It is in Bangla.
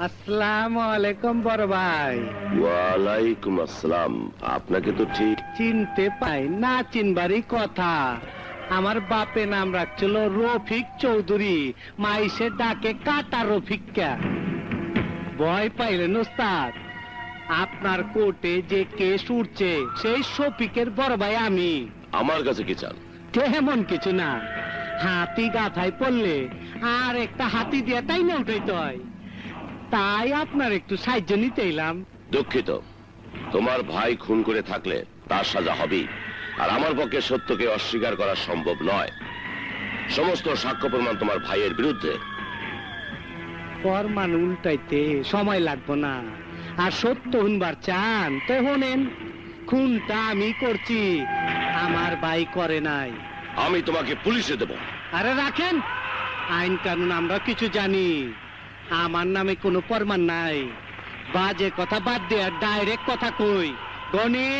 আসসালামু আলাইকুম বড় ভাই। ওয়ালাইকুম আসসালাম। আপনাকে তো ঠিক চিনতে পাই না, চিনবারই কথা। আমার বাপে নাম রাখছিল রফিক চৌধুরী, মাইসে ডাকে কাটা রফিকা। ভয় পাইলেন ওস্তাদ? আপনার কোর্টে যে কেস উঠছে সেই শফিকের বড় ভাই আমি। আমার কাছে কি চান? তেমন কিছু না, হাতি গাথায় পড়লে আর একটা হাতি দিয়ে তাই না উঠাইতে হয়, তাই আপনার একটু সাহায্য নিতে এলাম। দুঃখিত, তোমার ভাই খুন করে থাকলে তার সাজা হবেই, আর আমার পক্ষে সত্যকে অস্বীকার করা সম্ভব নয়। সমস্ত সাক্ষ্য প্রমাণ তোমার ভাইয়ের বিরুদ্ধে। ফরমান উল্টাইতে সময় লাগবো না, আর সত্য শুনবার চান তো শোনেন। খুনটা আমি করছি, আমার ভাই করে নাই। আমি তোমাকে পুলিশে দেব। আরে রাখেন, আইন কানুন আমরা কিছু জানি। আমার নামে কোনো প্রমাণ নাই। বাজে কথা বাদ দেয়া ডাইরেক্ট কথা কই। গনি